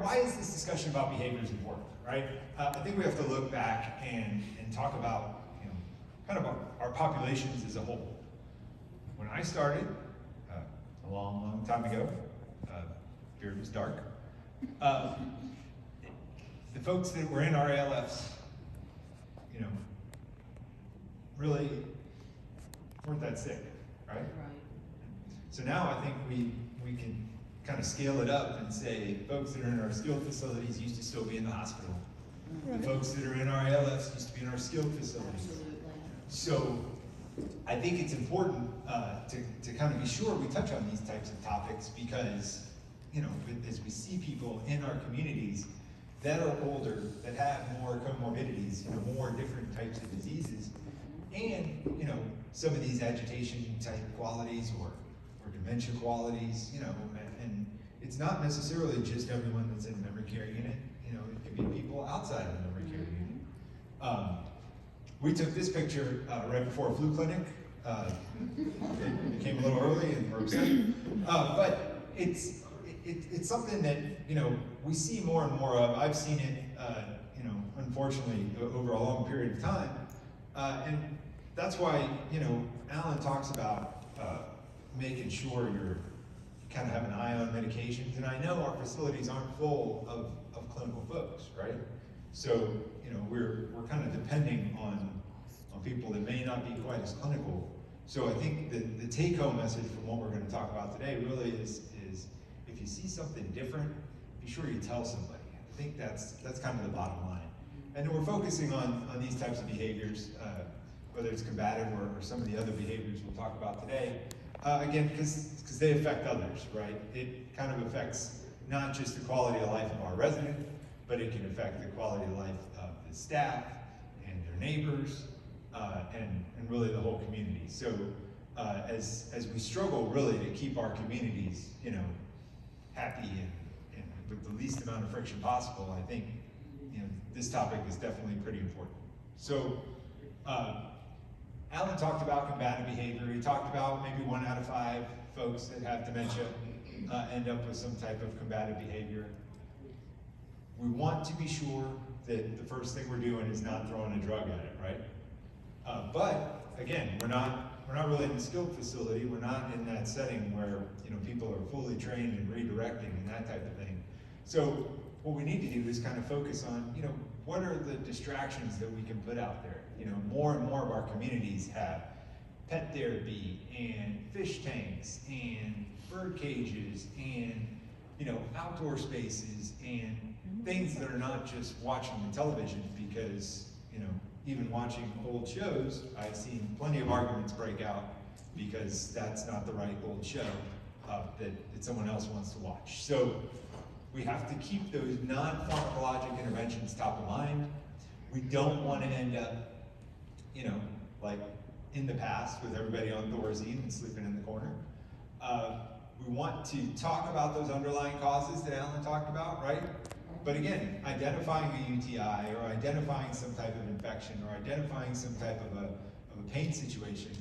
why is this discussion about behaviors important, right? I think we have to look back and talk about, kind of our populations as a whole. When I started, a long, long time ago, beard was dark, the folks that were in our ALFs, really weren't that sick, right? Right. So now I think we can kind of scale it up and say folks that are in our skilled facilities used to still be in the hospital. The folks that are in our ALFs used to be in our skilled facilities. Absolutely. So I think it's important to kind of be sure we touch on these types of topics because, as we see people in our communities that are older, that have more comorbidities, more different types of diseases, and, some of these agitation type qualities or dementia qualities, and it's not necessarily just everyone that's in a memory care unit, it could be people outside of the memory care unit. We took this picture right before a flu clinic. It came a little early and we're upset. But it's something that, we see more and more of. I've seen it, unfortunately, over a long period of time. And that's why, Alan talks about making sure you kind of have an eye on medications. And I know our facilities aren't full of clinical folks, right? So, we're kind of depending on people that may not be quite as clinical. So I think the take-home message from what we're going to talk about today really is if you see something different, be sure you tell somebody. I think that's kind of the bottom line. And then we're focusing on these types of behaviors, whether it's combative or some of the other behaviors we'll talk about today. Again, because they affect others, right? It kind of affects not just the quality of life of our resident, but it can affect the quality of life of the staff and their neighbors, and really the whole community. So as we struggle really to keep our communities, happy and with the least amount of friction possible, I think this topic is definitely pretty important. So Alan talked about combative behavior. He talked about maybe 1 out of 5 folks that have dementia end up with some type of combative behavior. We want to be sure that the first thing we're doing is not throwing a drug at it, right? But again, we're not really in a skilled facility. We're not in that setting where people are fully trained and redirecting and that type of thing. So what we need to do is kind of focus on what are the distractions that we can put out there. More and more of our communities have pet therapy and fish tanks and bird cages and outdoor spaces and things that are not just watching the television, because even watching old shows, I've seen plenty of arguments break out because that's not the right old show that someone else wants to watch. So we have to keep those non-pharmacologic interventions top of mind. We don't want to end up, like in the past with everybody on Thorazine and sleeping in the corner. We want to talk about those underlying causes that Alan talked about, right? But again, identifying a UTI or identifying some type of infection or identifying some type of a pain situation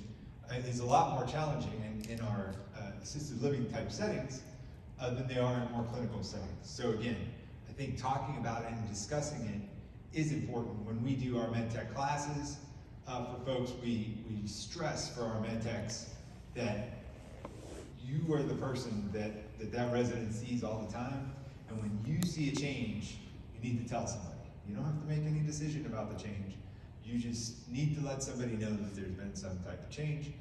is a lot more challenging in our assisted living type settings than they are in more clinical settings. So again, I think talking about it and discussing it is important. When we do our med tech classes, for folks, we stress for our med techs that you are the person that resident sees all the time. And when you see a change, you need to tell somebody. You don't have to make any decision about the change. You just need to let somebody know that there's been some type of change.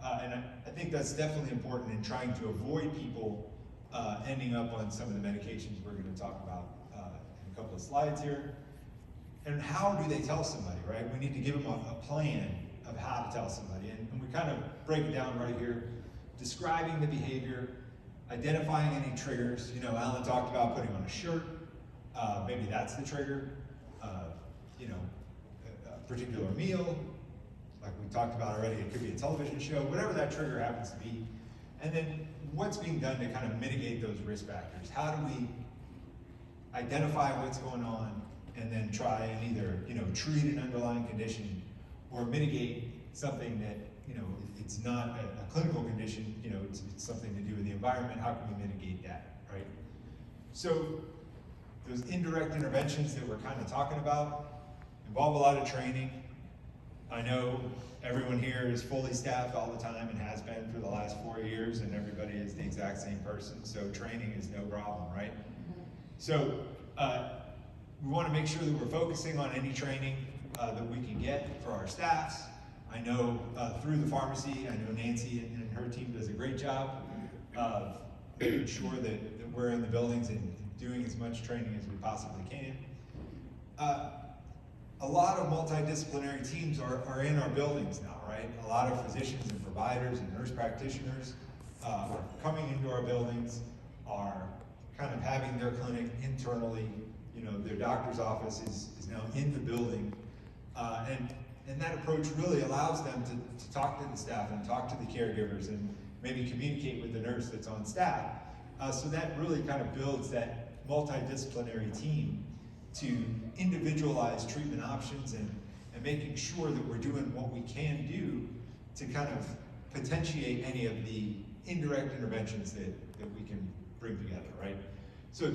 And I think that's definitely important in trying to avoid people ending up on some of the medications we're going to talk about in a couple of slides here. And how do they tell somebody, right? We need to give them a plan of how to tell somebody. And we kind of break it down right here, describing the behavior, identifying any triggers. Alan talked about putting on a shirt. Maybe that's the trigger. A particular meal, like we talked about already. It could be a television show, whatever that trigger happens to be. And then what's being done to kind of mitigate those risk factors? How do we identify what's going on and then try and either treat an underlying condition or mitigate something that it's not a clinical condition, it's something to do with the environment. How can we mitigate that, right? So those indirect interventions that we're kind of talking about involve a lot of training. I know everyone here is fully staffed all the time and has been for the last 4 years, and everybody is the exact same person, so training is no problem, right? So we want to make sure that we're focusing on any training that we can get for our staffs. I know through the pharmacy, I know Nancy and her team does a great job of making sure that we're in the buildings and doing as much training as we possibly can. A lot of multidisciplinary teams are in our buildings now, right? A lot of physicians and providers and nurse practitioners are coming into our buildings, are kind of having their clinic internally. You know, their doctor's office is now in the building. And that approach really allows them to talk to the staff and talk to the caregivers and maybe communicate with the nurse that's on staff. So that really kind of builds that multidisciplinary team to individualize treatment options and making sure that we're doing what we can do to kind of potentiate any of the indirect interventions that we can bring together, right? So